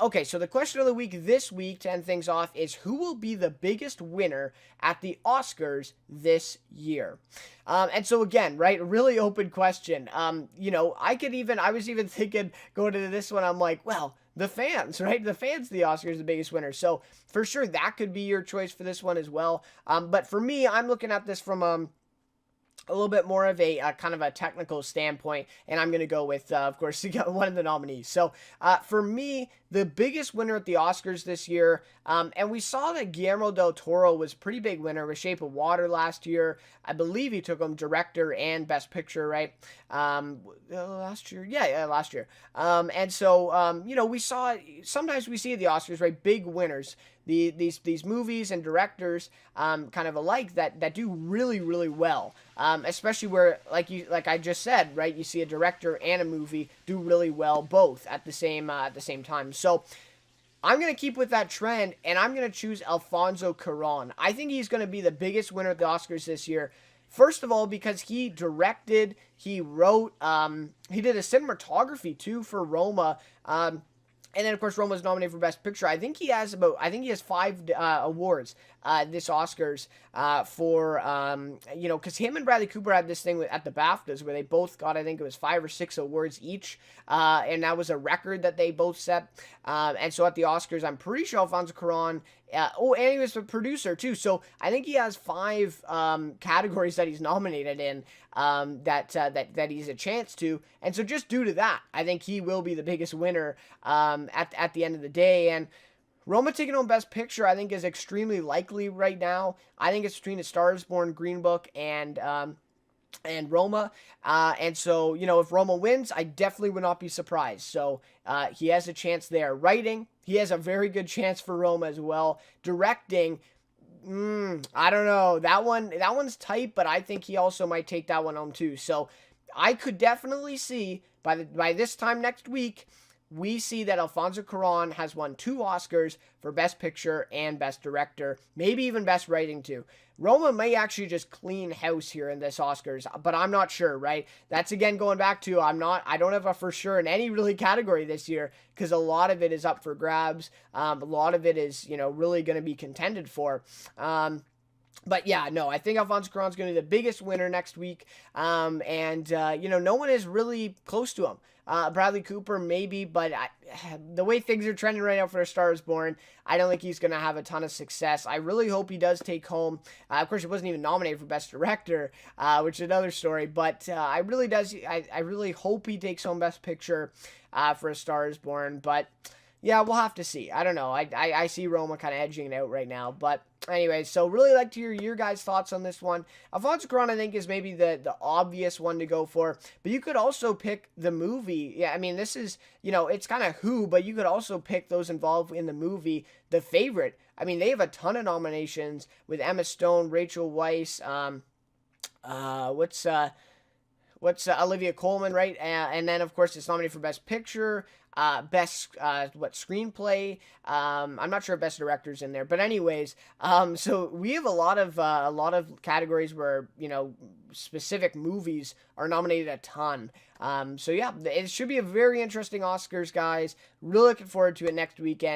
Okay, so the question of the week this week to end things off is who will be the biggest winner at the Oscars this year? And so again, right, really open question. I was even thinking going into this one, I'm like, well, the fans, right? The fans, the Oscars, the biggest winner. So for sure, that could be your choice for this one as well. But for me, I'm looking at this from a little bit more of a kind of a technical standpoint, and I'm going to go with, of course, you got one of the nominees. So for me, the biggest winner at the Oscars this year, and we saw that Guillermo del Toro was a pretty big winner with Shape of Water last year. I believe he took home director and best picture, right? Last year, yeah, last year. And so we saw sometimes we see at the Oscars, right, big winners. These movies and directors kind of alike that do really really well, especially where like I just said, right, you see a director and a movie do really well both at the same time. So I'm going to keep with that trend, and I'm going to choose Alfonso Cuarón. I think he's going to be the biggest winner at the Oscars this year. First of all, because he directed, he wrote, he did a cinematography too for Roma. And then, of course, Roma was nominated for Best Picture. I think he has 5 awards this Oscars because him and Bradley Cooper had this thing at the BAFTAs where they both got, I think it was 5 or 6 awards each, and that was a record that they both set. And so at the Oscars, I'm pretty sure Alfonso Cuarón, and he was a producer too. So I think he has 5 categories that he's nominated in that he's a chance to. And so just due to that, I think he will be the biggest winner at the end of the day. And Roma taking home Best Picture, I think, is extremely likely right now. I think it's between A Star is Born, Green Book, and Roma. And so, if Roma wins, I definitely would not be surprised. So he has a chance there. Writing, he has a very good chance for Roma as well. Directing, I don't know. That one's tight, but I think he also might take that one home too. So I could definitely see by this time next week, we see that Alfonso Cuarón has won 2 Oscars for Best Picture and Best Director, maybe even Best Writing too. Roma may actually just clean house here in this Oscars, but I'm not sure, right? That's again going back to I don't have a for sure in any really category this year because a lot of it is up for grabs. A lot of it is, really going to be contended for. But yeah, no, I think Alfonso Cuarón's going to be the biggest winner next week. No one is really close to him. Bradley Cooper, maybe, but the way things are trending right now for A Star is Born, I don't think he's going to have a ton of success. I really hope he does take home. Of course, he wasn't even nominated for Best Director, which is another story, but I really hope he takes home Best Picture for A Star is Born, but yeah, we'll have to see. I don't know. I see Roma kind of edging it out right now. But anyway, so really like to hear your guys' thoughts on this one. Alfonso Cuarón, I think, is maybe the obvious one to go for. But you could also pick the movie. Yeah, I mean, this is, it's kind of who, but you could also pick those involved in the movie. The Favorite. I mean, they have a ton of nominations with Emma Stone, Rachel Weisz, Olivia Colman, right? And then, of course, it's nominated for Best Picture, Best Screenplay. I'm not sure if Best Director's in there, but anyways, so we have a lot of categories where specific movies are nominated a ton. So yeah, it should be a very interesting Oscars, guys. Really looking forward to it next weekend.